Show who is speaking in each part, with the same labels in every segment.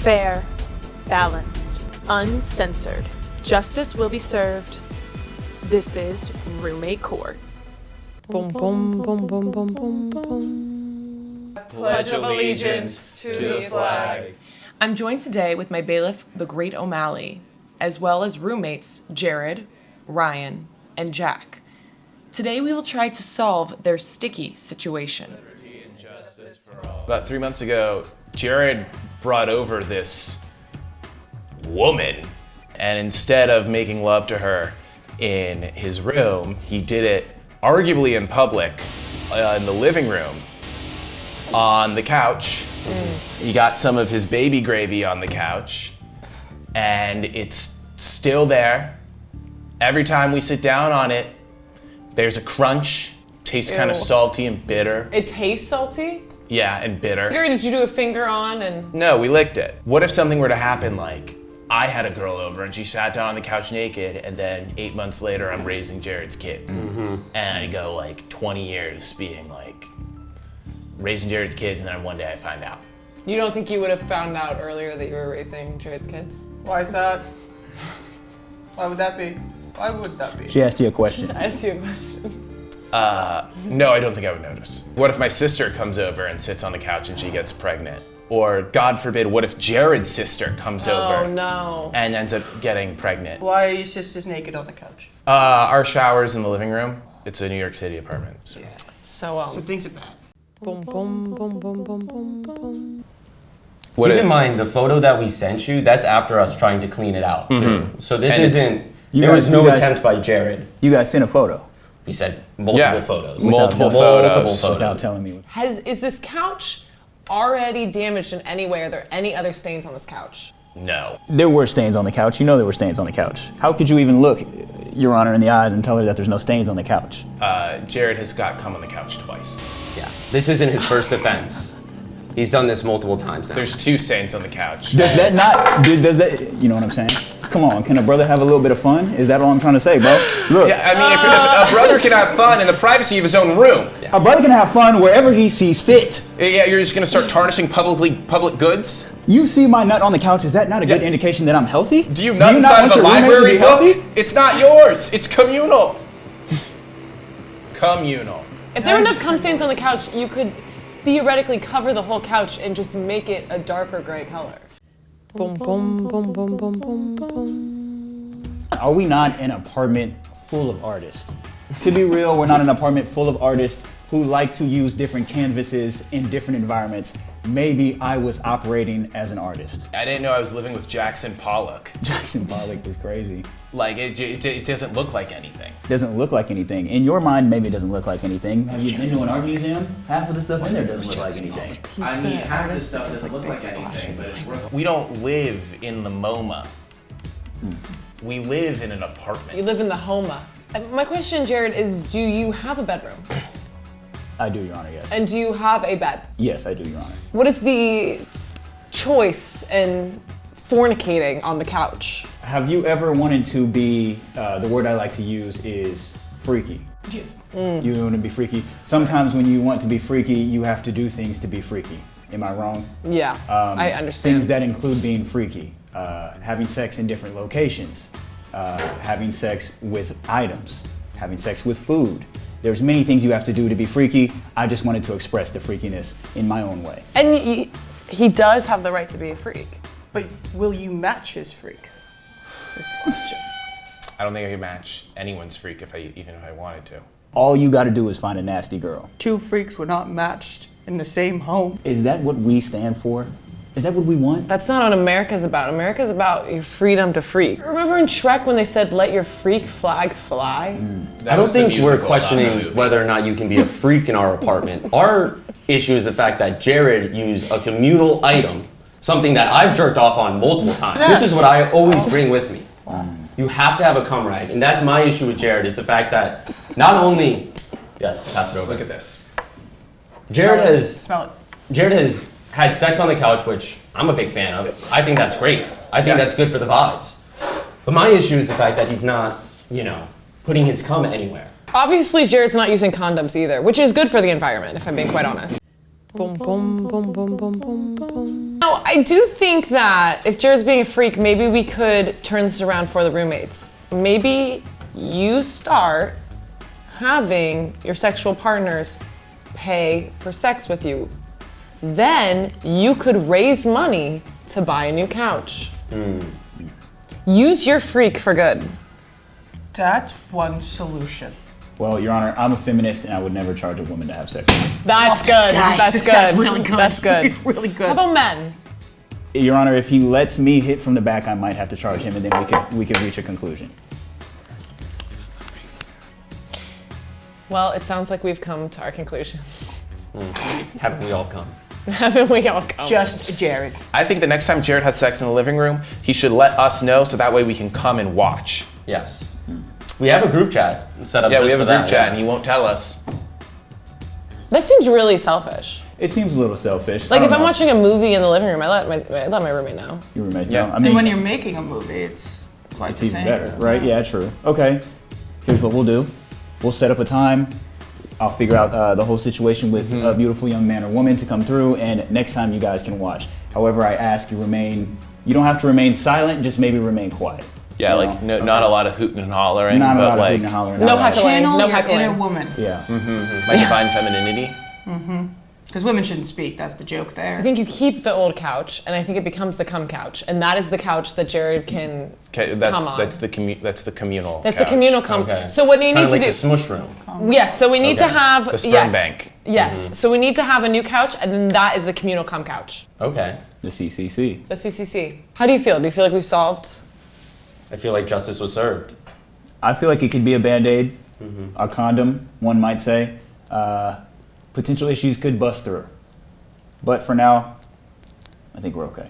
Speaker 1: Fair, balanced, uncensored. Justice will be served. This is Roommate Court. Boom, boom, boom, boom, boom, boom, boom.
Speaker 2: Pledge allegiance to the flag.
Speaker 3: I'm joined today with my bailiff, the Great O'Malley, as well as roommates Jared, Ryan, and Jack. Today we will try to solve their sticky situation.
Speaker 2: About 3 months ago, Jared brought over this woman, and instead of making love to her in his room, he did it arguably in public, in the living room, on the couch. He got some of his baby gravy on the couch, and it's still there. Every time we sit down on it, there's a crunch. Tastes kind of salty and bitter.
Speaker 3: It tastes salty?
Speaker 2: Yeah, and bitter.
Speaker 3: Did you do a finger on and?
Speaker 2: No, we licked it. What if something were to happen, like I had a girl over and she sat down on the couch naked, and then 8 months later I'm raising Jared's kid. And I go like 20 years being like raising Jared's kids, and then one day I find out.
Speaker 3: You don't think you would have found out earlier that you were raising Jared's kids?
Speaker 4: Why is that? Why would that be? Why would that be?
Speaker 5: She asked you a question.
Speaker 3: I asked you a question.
Speaker 2: No, I don't think I would notice. What if my sister comes over and sits on the couch and she gets pregnant? Or God forbid, what if Jared's sister comes over and ends up getting pregnant?
Speaker 4: Why are your sisters naked on the couch?
Speaker 2: Our shower's in the living room. It's a New York City apartment. So.
Speaker 4: Yeah.
Speaker 3: So
Speaker 4: things are bad.
Speaker 1: Boom, boom, boom, boom, boom, boom, boom.
Speaker 6: Keep in mind, the photo that we sent you, that's after us trying to clean it out, too. So this there was no attempt by Jared.
Speaker 5: You guys sent a photo.
Speaker 6: We said multiple photos.
Speaker 2: Multiple photos.
Speaker 5: Without telling me.
Speaker 3: is this couch already damaged in any way? Are there any other stains on this couch?
Speaker 2: No.
Speaker 5: There were stains on the couch. You know there were stains on the couch. How could you even look Your Honor in the eyes and tell her that there's no stains on the couch?
Speaker 2: Jared has got cum on the couch twice.
Speaker 6: Yeah. This isn't his first offense. He's done this multiple times now.
Speaker 2: There's 2 stains on the couch.
Speaker 5: Does that not, does that, you know what I'm saying? Come on, can a brother have a little bit of fun? Is that all I'm trying to say, bro? Look.
Speaker 2: Yeah, I mean, if a brother can have fun in the privacy of his own room.
Speaker 5: A brother can have fun wherever he sees fit.
Speaker 2: Yeah, you're just gonna start tarnishing public goods?
Speaker 5: You see my nut on the couch, is that not a good indication that I'm healthy?
Speaker 2: Do you nut inside of a library book? It's not yours, it's communal. Communal.
Speaker 3: If there were enough cum stains on the couch, you could theoretically cover the whole couch and just make it a darker gray color.
Speaker 1: Boom, boom, boom, boom, boom, boom, boom.
Speaker 5: Are we not an apartment full of artists? To be real, we're not an apartment full of artists who like to use different canvases in different environments. Maybe I was operating as an artist.
Speaker 2: I didn't know I was living with Jackson Pollock.
Speaker 5: Jackson Pollock is crazy.
Speaker 2: Like, it doesn't look like anything.
Speaker 5: Doesn't look like anything. In your mind, maybe it doesn't look like anything. Have you been to an art museum? Half of the stuff in there doesn't look like anything.
Speaker 2: I mean, half of the stuff doesn't look like anything, but it's worth. We don't live in the MoMA. We live in an apartment.
Speaker 3: You live in the Homa. My question, Jared, is do you have a bedroom?
Speaker 5: I do, Your Honor, yes.
Speaker 3: And do you have a bed?
Speaker 5: Yes, I do, Your Honor.
Speaker 3: What is the choice in fornicating on the couch?
Speaker 5: Have you ever wanted to be, the word I like to use is freaky?
Speaker 2: Yes.
Speaker 5: You want to be freaky? Sometimes when you want to be freaky, you have to do things to be freaky. Am I wrong?
Speaker 3: Yeah, I understand.
Speaker 5: Things that include being freaky, having sex in different locations, having sex with items, having sex with food. There's many things you have to do to be freaky. I just wanted to express the freakiness in my own way.
Speaker 3: And he does have the right to be a freak.
Speaker 4: But will you match his freak? Is the question.
Speaker 2: I don't think I could match anyone's freak even if I wanted to.
Speaker 5: All you gotta do is find a nasty girl.
Speaker 4: 2 freaks were not matched in the same home.
Speaker 5: Is that what we stand for? Is that what we want?
Speaker 3: That's not what America's about. America's about your freedom to freak. Remember in Shrek when they said, let your freak flag fly?
Speaker 6: I don't think we're questioning whether or not you can be a freak in our apartment. Our issue is the fact that Jared used a communal item, something that I've jerked off on multiple times. This is what I always bring with me. You have to have a cum rag, and that's my issue with Jared, is the fact that not only, yes, pass it over.
Speaker 2: Look at this.
Speaker 6: Jared
Speaker 4: Smell it.
Speaker 6: has had sex on the couch, which I'm a big fan of. I think that's great. I think that's good for the vibes. But my issue is the fact that he's not, putting his cum anywhere.
Speaker 3: Obviously, Jared's not using condoms either, which is good for the environment, if I'm being quite honest.
Speaker 1: Boom, boom, boom, boom, boom, boom, boom.
Speaker 3: Now, I do think that if Jared's being a freak, maybe we could turn this around for the roommates. Maybe you start having your sexual partners pay for sex with you. Then you could raise money to buy a new couch. Use your freak for good.
Speaker 4: That's one solution.
Speaker 5: Well, Your Honor, I'm a feminist and I would never charge a woman to have sex with me.
Speaker 3: That's
Speaker 4: Oh,
Speaker 3: good. That's
Speaker 4: this
Speaker 3: good.
Speaker 4: guy's really good.
Speaker 3: That's good.
Speaker 4: He's really good.
Speaker 3: How about men?
Speaker 5: Your Honor, if he lets me hit from the back, I might have to charge him and then we could reach a conclusion.
Speaker 3: Well, it sounds like we've come to our conclusion.
Speaker 6: Haven't we all come?
Speaker 3: Haven't we all come?
Speaker 4: Just Jared.
Speaker 2: I think the next time Jared has sex in the living room, he should let us know so that way we can come and watch.
Speaker 6: Yes. We have a group chat set up.
Speaker 2: Yeah,
Speaker 6: just
Speaker 2: we have
Speaker 6: for
Speaker 2: a group
Speaker 6: that,
Speaker 2: chat
Speaker 6: yeah.
Speaker 2: and he won't tell us.
Speaker 3: That seems really selfish.
Speaker 5: It seems a little selfish.
Speaker 3: Like
Speaker 5: I
Speaker 3: if
Speaker 5: don't
Speaker 3: I'm
Speaker 5: know.
Speaker 3: watching a movie in the living room, I let my roommate know.
Speaker 5: Your roommates
Speaker 2: Yeah.
Speaker 5: know. I
Speaker 4: And
Speaker 5: mean,
Speaker 4: when you're making a movie, it's quite
Speaker 5: it's
Speaker 4: the
Speaker 5: even
Speaker 4: same.
Speaker 5: better, right? Yeah, true. Okay, here's what we'll do. We'll set up a time. I'll figure out the whole situation with a beautiful young man or woman to come through, and next time you guys can watch. However, I ask you you don't have to remain silent, just maybe remain quiet.
Speaker 2: Yeah,
Speaker 5: You
Speaker 2: like
Speaker 5: know?
Speaker 2: not a lot of hooting and hollering,
Speaker 5: Not a
Speaker 2: but
Speaker 5: lot of
Speaker 2: like
Speaker 5: hooting and hollering.
Speaker 3: No
Speaker 5: not a lot of-
Speaker 3: heckling.
Speaker 4: Channel
Speaker 3: No
Speaker 4: your
Speaker 3: heckling.
Speaker 4: inner woman.
Speaker 5: Yeah.
Speaker 2: my divine femininity.
Speaker 4: Because women shouldn't speak. That's the joke there.
Speaker 3: I think you keep the old couch, and I think it becomes the cum couch, and that is the couch that Jared can
Speaker 2: Okay,
Speaker 3: come
Speaker 2: that's
Speaker 3: on.
Speaker 2: that's the communal.
Speaker 3: That's the
Speaker 2: couch.
Speaker 3: communal cum.
Speaker 6: Okay.
Speaker 3: So what do you
Speaker 6: Kind
Speaker 3: need
Speaker 6: of like
Speaker 3: to
Speaker 6: the
Speaker 3: do?
Speaker 6: smush room.
Speaker 3: Yes. So we need to
Speaker 6: Okay.
Speaker 3: have
Speaker 2: The sperm
Speaker 3: yes.
Speaker 2: bank.
Speaker 3: Yes. So we need to have a new couch, and then that is the communal cum couch.
Speaker 6: Okay.
Speaker 5: The CCC.
Speaker 3: The CCC. How do you feel? Do you feel like we've solved?
Speaker 6: I feel like justice was served.
Speaker 5: I feel like it could be a Band-Aid, a condom, one might say. Potential issues could bust through. But for now, I think we're okay.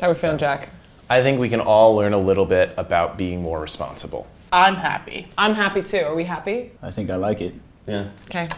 Speaker 3: How are we feeling, Jack?
Speaker 2: I think we can all learn a little bit about being more responsible.
Speaker 4: I'm happy.
Speaker 3: I'm happy too. Are we happy?
Speaker 5: I think I like it.
Speaker 6: Yeah.
Speaker 3: Okay.